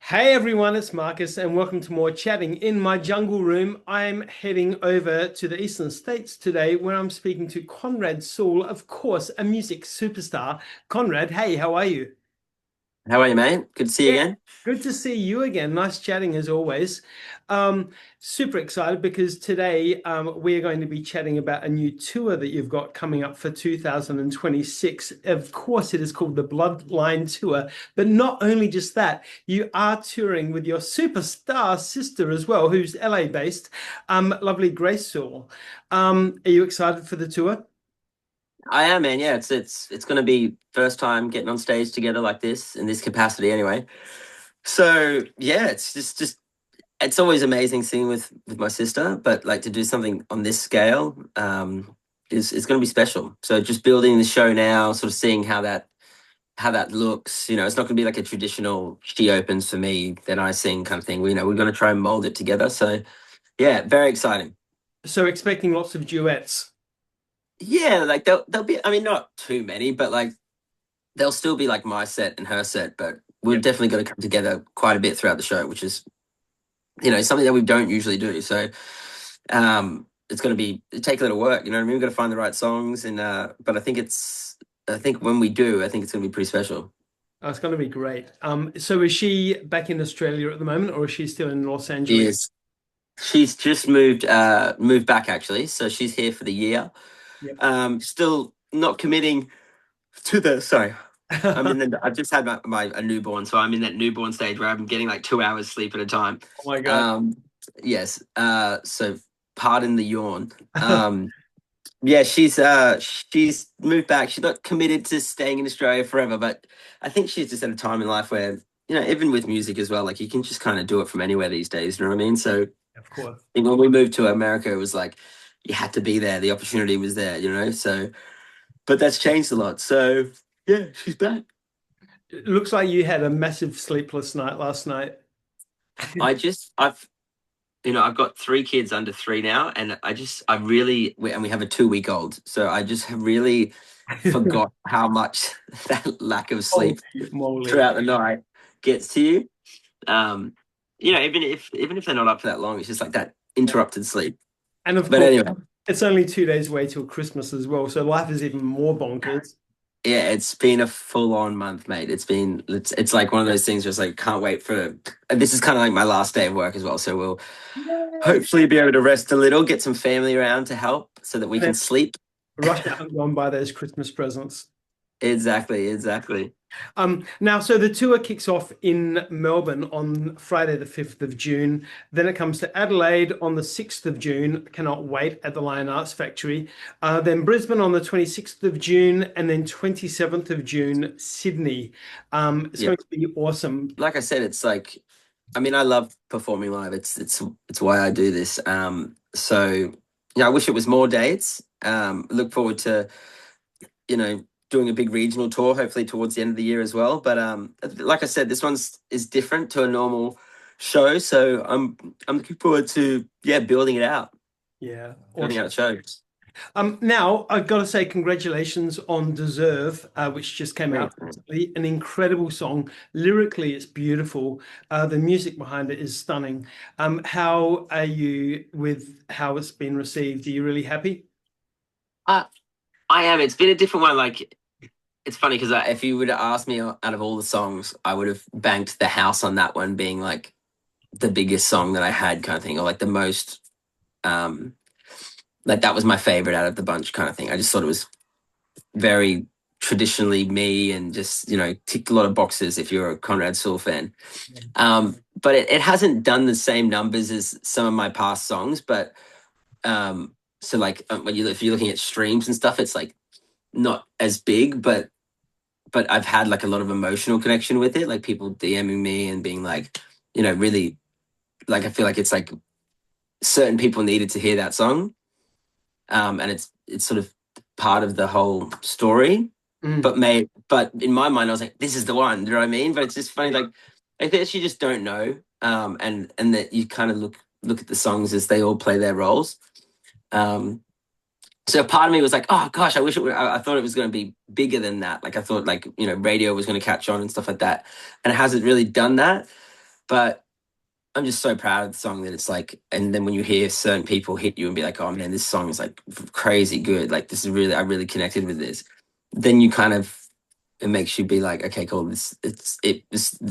Hey everyone, it's Marcus, and welcome to more chatting in my jungle room. I'm heading over to the Eastern States today where I'm speaking to Conrad Sewell, of course, a music superstar. Conrad, hey, how are you? How are you, mate? Good to see you Yeah, again. good to see you again. Nice chatting as always. Um, Super excited because today we are going to be chatting about a new tour that you've got coming up for 2026. Of course, it is called the Bloodline Tour, but not only just that, you are touring with your superstar sister as well, who's LA based, lovely Grace Sewell. Are you excited for the tour? I am, man. Yeah, it's going to be first time getting on stage together like this in this capacity, anyway. So yeah, it's just it's always amazing singing with my sister, but like to do something on this scale is going to be special. So just building the show now, sort of seeing how that looks. It's not going to be like a traditional she opens for me, then I sing kind of thing. We're going to try and mold it together. So yeah, very exciting. So expecting lots of duets. Yeah, like there'll be. I mean, not too many, but like they'll still be like my set and her set, but we're Yep. definitely going to come together quite a bit throughout the show, which is something that we don't usually do. So it's going to be take a little work. You know what I mean? We've got to find the right songs, and but I think when we do, I think it's going to be pretty special. Oh, it's going to be great. So is she back in Australia at the moment, or is she still in Los Angeles? Yes, she's just moved back actually, so she's here for the year. Yep. Still not committing to the sorry. I've just had a newborn, so I'm in that newborn stage where I'm getting like 2 hours sleep at a time. Oh my God. Um, yes. So pardon the yawn. Yeah, she's moved back. She's not committed to staying in Australia forever, but I think she's just at a time in life where, even with music as well, like you can just kind of do it from anywhere these days, you know what I mean? So I Of course. think when we moved to America, it was like you had to be there. The opportunity was there. So but that's changed a lot. So yeah, she's back. It looks like you had a massive sleepless night last night. I've got 3 kids under 3 now, and and we have a 2-week-old. So I just have really forgot how much that lack of Holy sleep moly. throughout the night gets to you. Um, even if they're not up for that long, it's just like that interrupted sleep. And of But course, anyway, it's only 2 days away till Christmas as well. So life is even more bonkers. yeah, it's been a full-on month, mate. It's like one of those things where it's like can't wait for. And this is kind of like my last day of work as well, so we'll Yay. hopefully be able to rest a little, get some family around to help so that we And can then sleep. rush out and go and buy those Christmas presents. Exactly, exactly. Now, so the tour kicks off in Melbourne on Friday, the 5th of June. Then it comes to Adelaide on the 6th of June. Cannot wait at the Lion Arts Factory. Then Brisbane on the 26th of June, and then 27th of June, Sydney. It's Yeah, going to be awesome. like I said, it's like, I mean, I love performing live. It's why I do this. So I wish it was more dates. Look forward to doing a big regional tour, hopefully towards the end of the year as well. But like I said, this one's is different to a normal show, so I'm looking forward to building it out, Yeah, building awesome. out shows. Now, I've got to say congratulations on Deserve, which just came out Thanks, man. recently. An incredible song. Lyrically, it's beautiful. The music behind it is stunning. How are you with how it's been received? Are you really happy? Uh, I am. It's been a different one. Like it's funny because if you would have asked me out of all the songs, I would have banked the house on that one being like the biggest song that I had, kind of thing, or like the most, um, like that was my favorite out of the bunch, kind of thing. I just thought it was very traditionally me and just ticked a lot of boxes if you're a Conrad Sewell fan. But it hasn't done the same numbers as some of my past songs. But so like if you're looking at streams and stuff, it's like not as big, but I've had like a lot of emotional connection with it, like people DMing me and being like, really, like I feel like it's like certain people needed to hear that song, and it's sort of part of the whole story. Mm. But in my mind, I was like, this is the one. Do you know what I mean? But it's just funny, like I guess you just don't know, and that you kind of look at the songs as they all play their roles. Um, so part of me was like, oh gosh, I wish I thought it was going to be bigger than that. Like I thought, like radio was going to catch on and stuff like that, and it hasn't really done that. But I'm just so proud of the song that it's like, and then when you hear certain people hit you and be like, oh man, this song is like crazy good. Like this is really, I really connected with this. Then you kind of, it makes you be like, okay, cool. It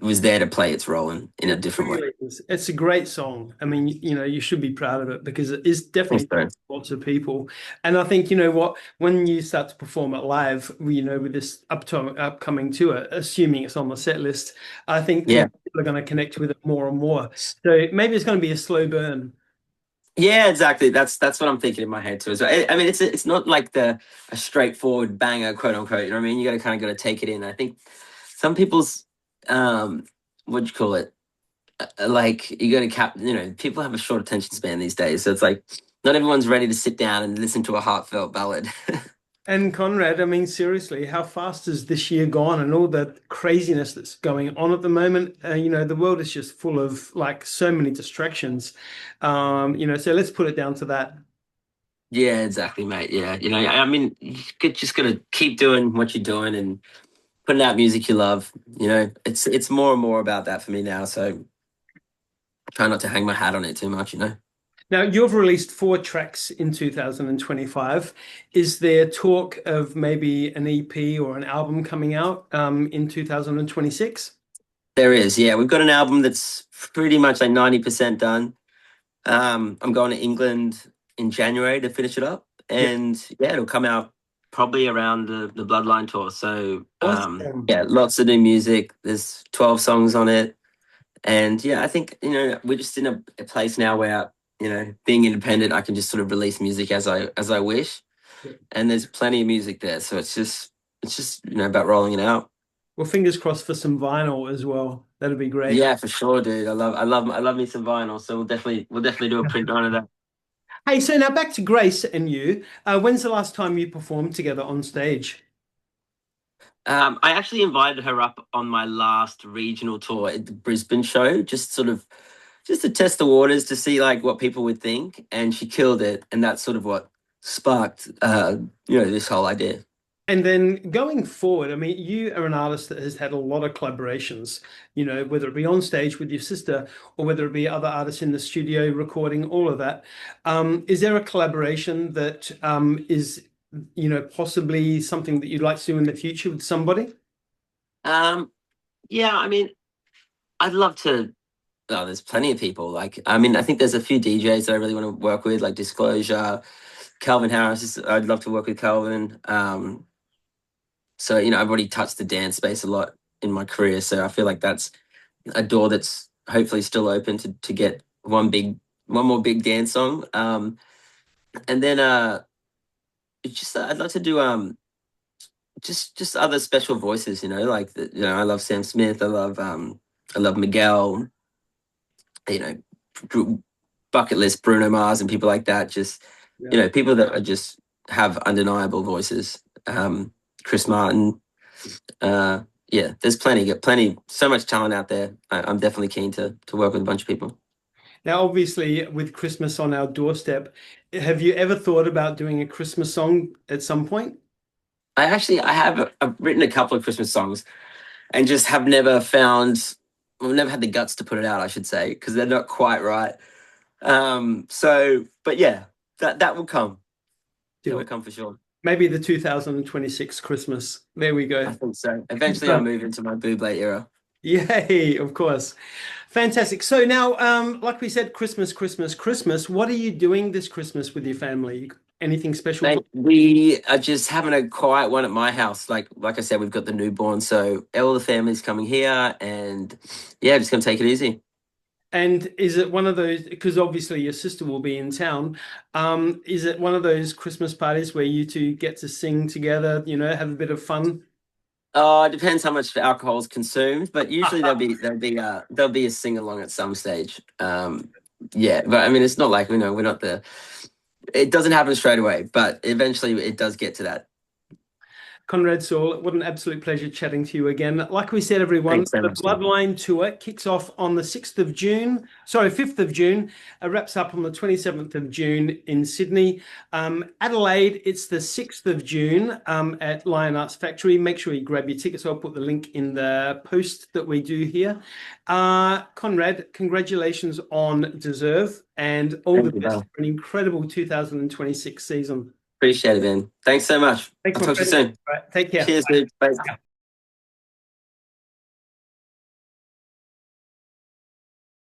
was there to play its role in a It different way. really is. It's a great song. I mean, you should be proud of it because it is Thanks, definitely bro. lots of people. And I think, you know what, when you start to perform it live, with this upcoming tour, assuming it's on the set list, I think Yeah. people are going to connect with it more and more. So maybe it's going to be a slow burn. Yeah, exactly. That's what I'm thinking in my head too. So I mean, it's not like a straightforward banger, quote unquote. You know what I mean? You got to kind of got to take it in. I think some people's what do you call it? Like you got to people have a short attention span these days, so it's like not everyone's ready to sit down and listen to a heartfelt ballad. And Conrad, I mean, seriously, how fast has this year gone and all the craziness that's going on at the moment? The world is just full of like so many distractions. So let's put it down to that. Yeah, exactly, mate. Yeah, I mean, just gotta keep doing what you're doing and putting out music you love. It's more and more about that for me now. So try not to hang my hat on it too much. Now, you've released 4 tracks in 2025. Is there talk of maybe an EP or an album coming out in 2026? There is, yeah. We've got an album that's pretty much like 90% done. I'm going to England in January to finish it up, Yeah. and yeah, it'll come out probably around the Bloodline Tour. So Awesome. yeah, lots of new music. There's 12 songs on it, and yeah, I think we're just in a place now where being independent, I can just sort of release music as I wish, and there's plenty of music there. So it's just about rolling it out. Well, fingers crossed for some vinyl as well. That'd be great. Yeah, for sure, dude. I love me some vinyl. So we'll definitely do a print run of that. Hey, so now back to Grace and you. When's the last time you performed together on stage? I actually invited her up on my last regional tour at the Brisbane show, just to test the waters to see like what people would think, and she killed it, and that's sort of what sparked this whole idea. And then going forward, I mean, you are an artist that has had a lot of collaborations, whether it be on stage with your sister or whether it be other artists in the studio recording, all of that. Is there a collaboration that is, possibly something that you'd like to do in the future with somebody? Um, yeah, I mean, I'd love to. Oh, there's plenty of people. Like, I mean, I think there's a few DJs that I really want to work with, like Disclosure, Calvin Harris. I'd love to work with Calvin. So I've already touched the dance space a lot in my career, so I feel like that's a door that's hopefully still open to get one more big dance song. And then it's just I'd love to do just other special voices, like I love Sam Smith, I love Miguel, you know, bucket list Bruno Mars and people like that. Just Yeah. people that are just have undeniable voices. Chris Martin. Yeah, there's plenty, so much talent out there. I'm definitely keen to work with a bunch of people. Now, obviously, with Christmas on our doorstep, have you ever thought about doing a Christmas song at some point? I've written a couple of Christmas songs and just I've never had the guts to put it out, I should say, because they're not quite right. But yeah, that will come. That will Deal. come for sure. Maybe the 2026 Christmas. There we I go. think so. Eventually, I'll move into my Buble era. Yay, of course. Fantastic. So now, like we said, Christmas, Christmas, Christmas. What are you doing this Christmas with your family? Anything special? Mate, we are just having a quiet one at my house. Like I said, we've got the newborn, so all the family's coming here, and yeah, just gonna take it easy. And is it one of those, because obviously your sister will be in town, is it one of those Christmas parties where you two get to sing together, have a bit of fun? Oh, it depends how much alcohol is consumed, but usually there'll be a sing along at some stage. Yeah, but I mean, it's not like we're not the. It doesn't happen straight away, but eventually it does get to that. Conrad Sewell, what an absolute pleasure chatting to you again. Like we said, everyone, Thanks so the much. Bloodline Tour kicks off on the 6th of June, sorry, 5th of June, wraps up on the 27th of June in Sydney. Adelaide, it's the 6th of June at Lion Arts Factory. Make sure you grab your tickets. I'll put the link in the post that we do here. Conrad, congratulations on Deserve and all the best for an incredible 2026 season. Appreciate it, Ben. Thanks so much. Thanks, I'll my talk to you friend. soon. All right, take care. Cheers, Bye. dude. Bye.